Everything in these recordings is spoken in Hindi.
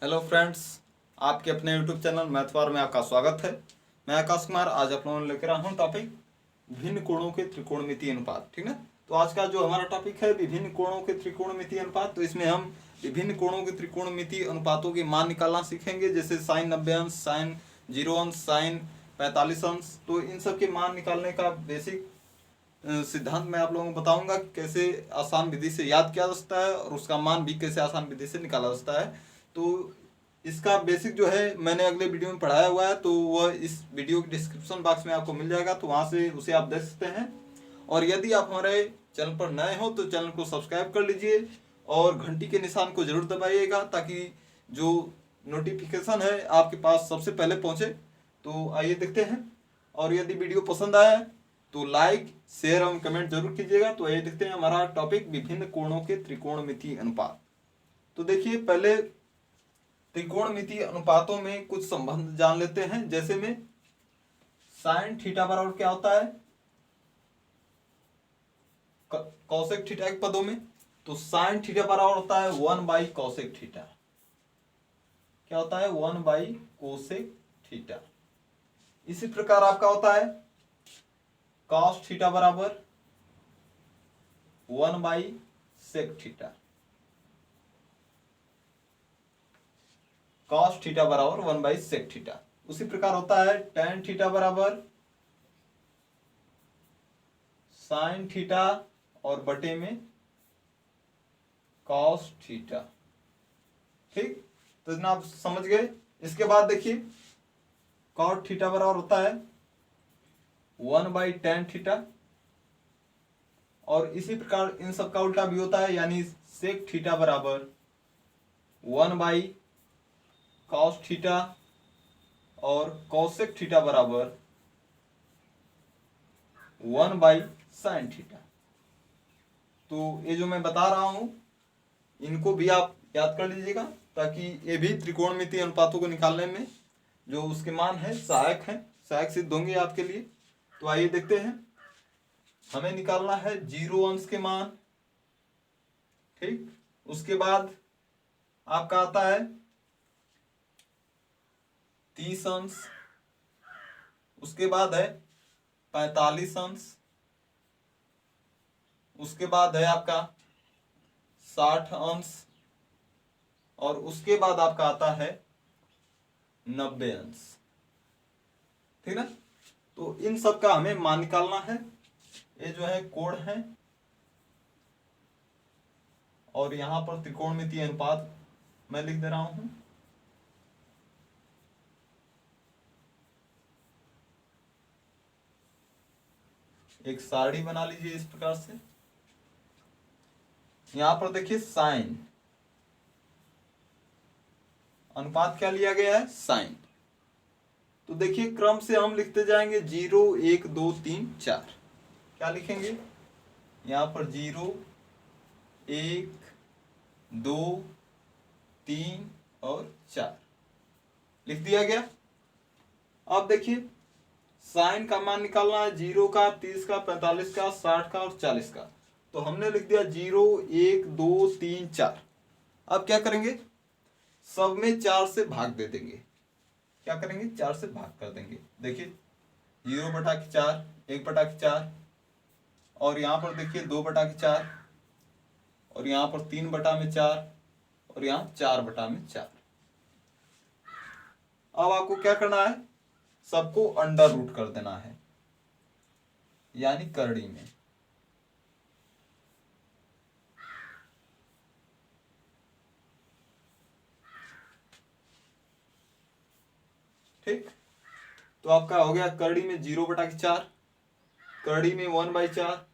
हेलो फ्रेंड्स, आपके अपने यूट्यूब चैनल मैथवार में आपका स्वागत है। मैं आकाश कुमार आज आप लोगों ने लेकर आया हूँ टॉपिक विभिन्न कोणों के त्रिकोणमितीय अनुपात। ठीक है, तो आज का जो हमारा टॉपिक है विभिन्न कोणों के त्रिकोणमितीय अनुपात। तो इसमें हम विभिन्न कोणों के त्रिकोणमितीय अनुपातों के मान निकालना सीखेंगे, जैसे साइन 90 अंश, साइन 0 अंश, साइन 45 अंश। तो इन सब के मान निकालने का बेसिक सिद्धांत मैं आप लोगों को बताऊंगा कि कैसे आसान विधि से याद किया जा सकता है और उसका मान भी कैसे आसान विधि से निकाला जा सकता है। तो इसका बेसिक जो है मैंने अगले वीडियो में पढ़ाया हुआ है, तो वह इस वीडियो के डिस्क्रिप्शन बॉक्स में आपको मिल जाएगा, तो वहाँ से उसे आप देख सकते हैं। और यदि आप हमारे चैनल पर नए हो तो चैनल को सब्सक्राइब कर लीजिए और घंटी के निशान को जरूर दबाइएगा, ताकि जो नोटिफिकेशन है आपके पास सबसे पहले पहुँचे। तो आइए देखते हैं। और यदि वीडियो पसंद आया तो लाइक, शेयर एवं कमेंट जरूर कीजिएगा। तो आइए देखते हैं हमारा टॉपिक विभिन्न कोणों के त्रिकोणमितीय अनुपात। तो देखिए, पहले त्रिकोणमितीय अनुपातों में कुछ संबंध जान लेते हैं। जैसे में साइन थीटा बराबर क्या होता है कॉसेक थीटा के पदों में, तो साइन थीटा बराबर होता है 1 कॉसेक थीटा। क्या होता है? 1 कोसेक थीटा। इसी प्रकार आपका होता है कॉस थीटा बराबर 1 सेक थीटा। कॉस थीटा बराबर 1 सेक थीटा। उसी प्रकार होता है टेन थीटा बराबर साइन थीटा और बटे में कॉस थीटा। ठीक, तो इतना आप समझ गए। इसके बाद देखिए कॉट थीटा बराबर होता है 1/tan थीटा, और इसी प्रकार इन सब का उल्टा भी होता है, यानी सेक थीटा बराबर 1/cos थीटा और कॉसेक थीटा बराबर 1/sin थीटा। तो ये जो मैं बता रहा हूं इनको भी आप याद कर लीजिएगा, ताकि ये भी त्रिकोणमितीय अनुपातों को निकालने में जो उसके मान है सहायक सिद्ध होंगे आपके लिए। तो आइए देखते हैं। हमें निकालना है 0 अंश के मान। ठीक, उसके बाद आपका आता है 30 अंश, उसके बाद है 45 अंश, उसके बाद है आपका 60 अंश, और उसके बाद आपका आता है 90 अंश। ठीक ना, तो इन सब का हमें मान निकालना है। ये जो है कोण है, और यहां पर त्रिकोणमितीय अनुपात मैं लिख दे रहा हूं। एक सारणी बना लीजिए इस प्रकार से। यहां पर देखिए साइन, अनुपात क्या लिया गया है? साइन। तो देखिए क्रम से हम लिखते जाएंगे 0 1 2 3 4। क्या लिखेंगे? यहां पर 0 1 2 3 और 4 लिख दिया गया। अब देखिए साइन का मान निकालना है 0 का, 30 का, 45 का, 60 का और 40 का। तो हमने लिख दिया 0 1 2 3 4। अब क्या करेंगे? सब में 4 से भाग दे देंगे। क्या करेंगे? 4 से भाग कर देंगे। देखिए 0/4, 1/4, और यहां पर देखिए 2/4, और यहां पर 3/4, और यहां 4/4। अब आपको क्या करना है? सबको अंडर रूट कर देना है, यानी करड़ी में। ठीक, तो आपका हो गया करड़ी में 0/4, करड़ी में 1/4,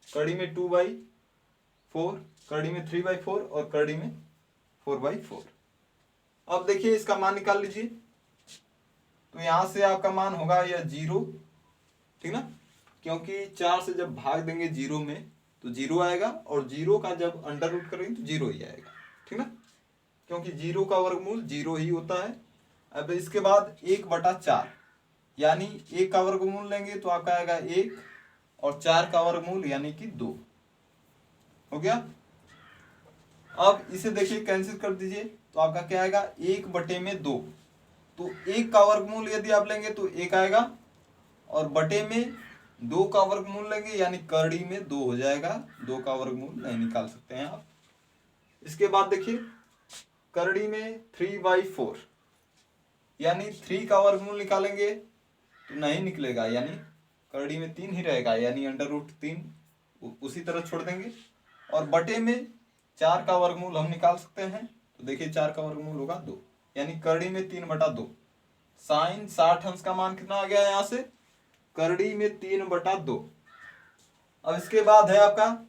करड़ी में 2/4, करड़ी में 3/4 और करड़ी में 4/4। अब देखिए इसका मान निकाल लीजिए। तो यहां से आपका मान होगा यह 0। ठीक ना, क्योंकि 4 से जब भाग देंगे 0 में तो 0 आएगा, और 0 का जब अंडर रूट करेंगे तो 0 ही आएगा। ठीक ना, क्योंकि 0 का वर्गमूल 0 ही होता है। अब इसके बाद 1/4, यानी 1 का वर्गमूल लेंगे तो आपका आएगा 1, और 4 का वर्गमूल यानी कि 2 हो गया। अब इसे देखिए कैंसिल कर दीजिए तो आपका क्या आएगा 1/2। तो 1 का वर्गमूल यदि आप लेंगे तो 1 आएगा, और बटे में 2 का वर्गमूल लेंगे यानी करड़ी में 2 हो जाएगा। 2 का वर्गमूल नहीं निकाल सकते हैं आप। इसके बाद देखिए करड़ी में 3/4 यानी 3 का वर्गमूल निकालेंगे तो नहीं निकलेगा, यानी करड़ी में 3 ही रहेगा, यानी √3 उसी तरह छोड़ देंगे। और बटे में 4 का वर्गमूल हम निकाल सकते हैं, तो देखिए 4 का वर्गमूल होगा 2, यानी करड़ी में 3/2। साइन 60 अंश का मान कितना आ गया यहाँ से, करड़ी में 3/2। अब इसके बाद है आपका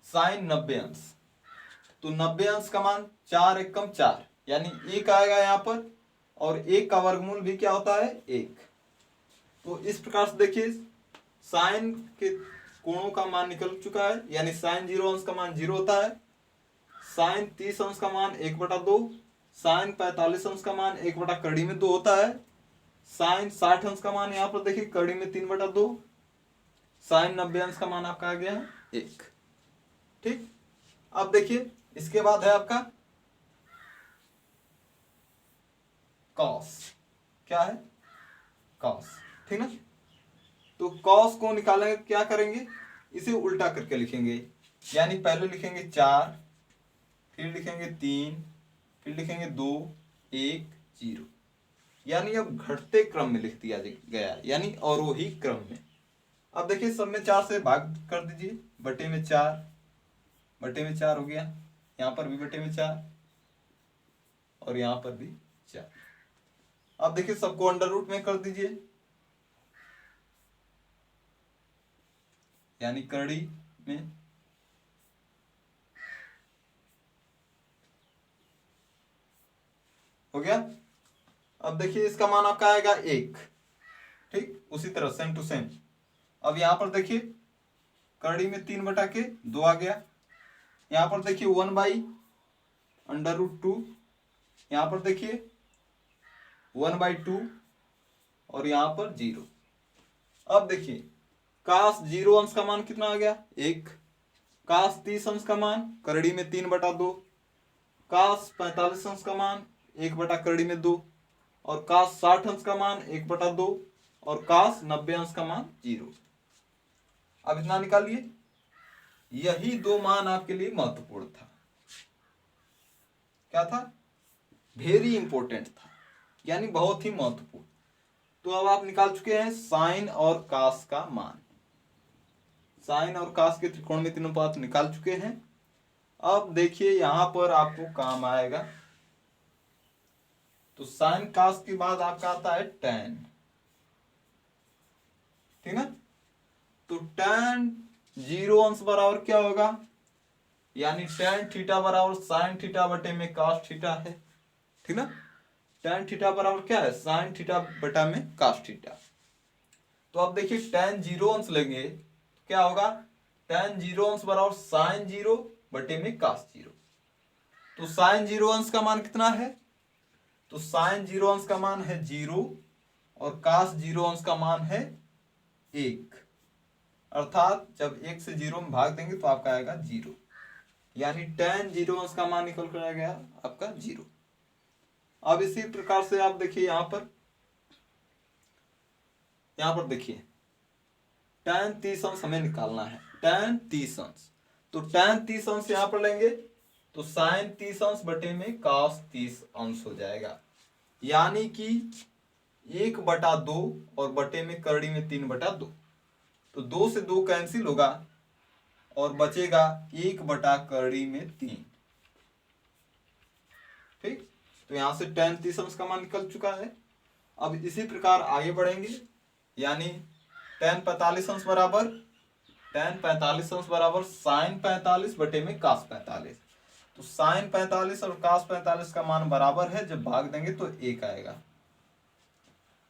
साइन 90 अंश। तो 90 अंश का मान 4 एकम 4 यानी 1 आएगा यहाँ पर, और 1 का वर्गमूल भी क्या होता है 1। तो इस प्रकार से देखिए साइन के कोणों का मान निकल चुका है, यानी साइन 0 अंश का मान 0 होता है, साइन 30 अंश का मान 1/2, साइन 45 अंश का मान 1/करड़ी में 2 होता है, साइन 60 अंश का मान यहाँ पर देखिए करड़ी में 3/2, साइन 90 अंश का मान आपका आ गया है 1। ठीक, अब देखिए इसके बाद है आपका कॉस। क्या है, कॉस, ठीक ना। तो कॉस को निकालेंगे, क्या करेंगे, इसे उल्टा करके लिखेंगे, यानी पहले लिखेंगे 4, फिर लिखेंगे 3, फिर लिखेंगे 2, 1, 0, यानी अब घटते क्रम में लिख दिया गया, यानी अवरोही क्रम में। अब देखिए सब में 4 से भाग कर दीजिए, बटे में 4, बटे में 4 हो गया, यहाँ पर भी बटे में 4 और यहाँ पर भी 4। अब देखिए सबको अंडर रूट में कर दीजिए, यानी करड़ी में हो गया। अब देखिए इसका मान आपका आएगा 1। ठीक, उसी तरह सेम टू सेम। अब यहां पर देखिए करड़ी में 3/2 आ गया, यहां पर देखिए 1/√2, यहां पर देखिए 1/2 और यहां पर 0। अब देखिए काश 0 अंश का मान कितना आ गया 1, काश 30 अंश का मान करड़ी में 3/2, काश 45 अंश का मान 1/करड़ी में 2, और काश 60 अंश का मान 1/2, और काश 90 अंश का मान 0। अब इतना निकालिए, यही 2 मान आपके लिए महत्वपूर्ण था। क्या था, वेरी इंपॉर्टेंट था, यानी बहुत ही महत्वपूर्ण। तो अब आप निकाल चुके हैं साइन और कास का मान, साइन और कास के त्रिकोणमितीय अनुपात निकाल चुके हैं। अब देखिए यहां पर आपको काम आएगा, तो साइन कास के बाद आपका आता है tan, ठीक ना। तो tan 0 अंश बराबर क्या होगा, यानी tan थीटा बराबर साइन थीटा बटे में कास थीटा है, ठीक ना। tan थीटा बराबर क्या है, साइन थीटा बटा में कास थीटा। तो अब देखिए tan 0 अंश लेंगे तो क्या होगा, tan 0 अंश बराबर साइन 0 बटे में कास 0। तो साइन 0 अंश का मान कितना है, तो साइन 0 अंश का मान है 0 और कास 0 अंश का मान है 1, अर्थात जब 1 से 0 में भाग देंगे तो आपका आएगा 0, यानी tan 0 अंश का मान निकल कर आ गया आपका 0। अब इसी प्रकार से आप देखिए यहां पर देखिए tan 30 अंश हमें निकालना है, tan 30 अंश। तो tan 30 अंश यहां पर लेंगे तो साइन 30 अंश बटे में कास 30 अंश हो जाएगा, यानी कि 1/2 और बटे में करड़ी में 3/2। तो 2 से 2 कैंसिल होगा और बचेगा 1/करड़ी में 3। ठीक, तो यहां से tan 30 अंश का मान निकल चुका है। अब इसी प्रकार आगे बढ़ेंगे, यानी tan 45 अंश बराबर साइन 45 बटे में कास 45। तो साइन 45 और कास 45 का मान बराबर है, जब भाग देंगे तो 1 आएगा।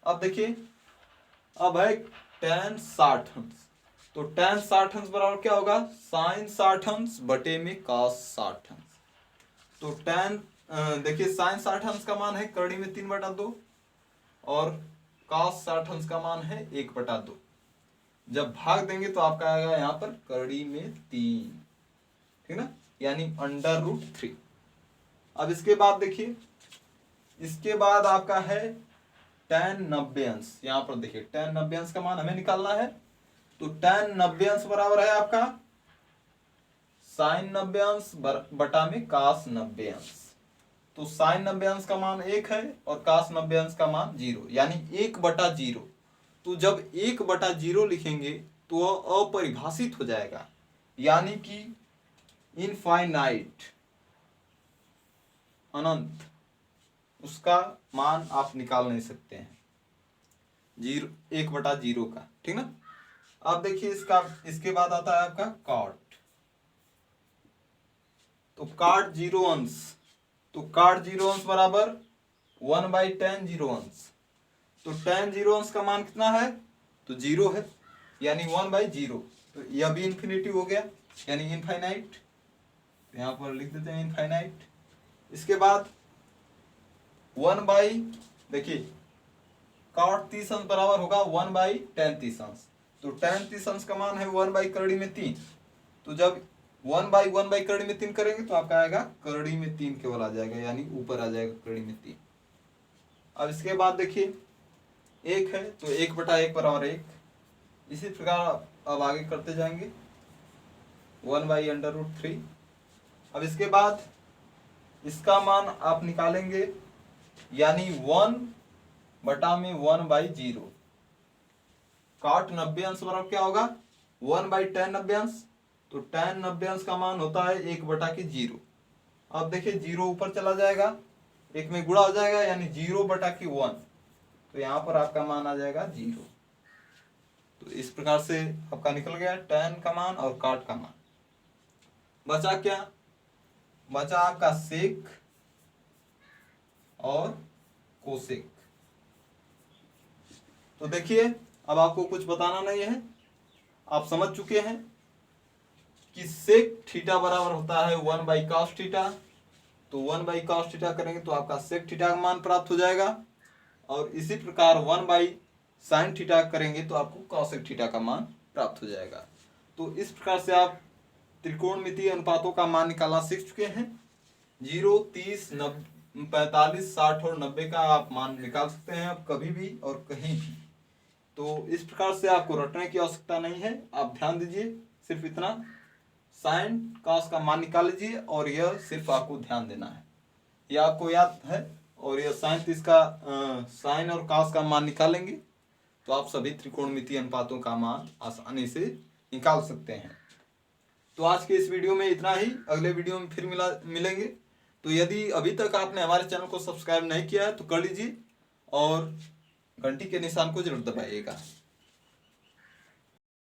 अब देखिए अब है tan 60 अंश। तो tan 60 अंश बराबर क्या होगा, साइन 60 अंश बटे में कास 60 अंश। तो tan देखिए साइन 60 अंश का मान है करड़ी में 3/2 और कास 60 अंश का मान है 1/2। जब भाग देंगे तो आपका आएगा यहाँ पर करड़ी में 3, ठीक ना, यानी √3। अब इसके बाद देखिए, इसके बाद आपका है tan 90°। यहाँ पर देखिए tan 90° का मान हमें निकालना है। तो tan 90° बराबर है आपका sin 90° बटा में cos 90°। तो sin 90° का मान 1 है और cos 90° का मान 0, यानी 1/0। तो जब 1/0 लिखेंगे तो वह अपरिभाषित हो जाएगा, यानी कि इनफाइनाइट, अनंत, उसका मान आप निकाल नहीं सकते हैं 1/0 का, ठीक ना। अब देखिए इसके बाद आता है आपका cot। तो cot 0 अंश, तो cot 0 अंश बराबर 1/tan 0 अंश। तो tan 0 अंश का मान कितना है, तो 0 है, यानी 1/0। तो यह भी इन्फिनिटी हो गया, यानी इनफाइनाइट। तो यहाँ पर लिख देते हैं इनफाइनाइट। इसके बाद देखिए cot 30 अंश बराबर होगा 1/tan 30 अंश। तो tan 30 अंश का मान है 1/3। तो जब 1/1/3 करेंगे तो आपका आएगा 3 केवल आ जाएगा, यानी ऊपर आ जाएगा 3। अब इसके बाद देखिए 1 है तो 1/1 बराबर 1। इसी प्रकार अब आगे करते जाएंगे 1/√3। अब इसके बाद इसका मान आप निकालेंगे, यानी 1/1/0। cot 90° बराबर क्या होगा 1/tan 90°। तो tan 90° का मान होता है 1/0। अब देखिए 0 ऊपर चला जाएगा, 1 में गुणा हो जाएगा, यानी 0/1। तो यहाँ पर आपका मान आ जाएगा 0। तो इस प्रकार से आपका निकल गया tan का मान और cot का मान। बचा क्या, बचा आपका sec और कोसेक। तो देखिए अब आपको कुछ बताना नहीं है, आप समझ चुके हैं कि sec थीटा बराबर होता है 1/cos थीटा। तो 1/cos थीटा करेंगे तो आपका sec थीटा का मान प्राप्त हो जाएगा, और इसी प्रकार 1/sin थीटा करेंगे तो आपको cosec थीटा का मान प्राप्त हो जाएगा। तो इस प्रकार से आप त्रिकोणमितीय अनुपातों का मान निकालना सीख चुके हैं। 0, 30, 45, 60 और 90 का आप मान निकाल सकते हैं आप कभी भी और कहीं भी। तो इस प्रकार से आपको रटने की आवश्यकता नहीं है, आप ध्यान दीजिए सिर्फ इतना, साइन कॉस का मान निकाल लीजिए और यह सिर्फ आपको ध्यान देना है, यह आपको याद है। और यह साइन 30 का साइन और कॉस का मान निकालेंगे तो आप सभी त्रिकोणमितीय अनुपातों का मान आसानी से निकाल सकते हैं। तो आज के इस वीडियो में इतना ही, अगले वीडियो में फिर मिलेंगे। तो यदि अभी तक आपने हमारे चैनल को सब्सक्राइब नहीं किया है तो कर लीजिए और घंटी के निशान को जरूर दबाइएगा।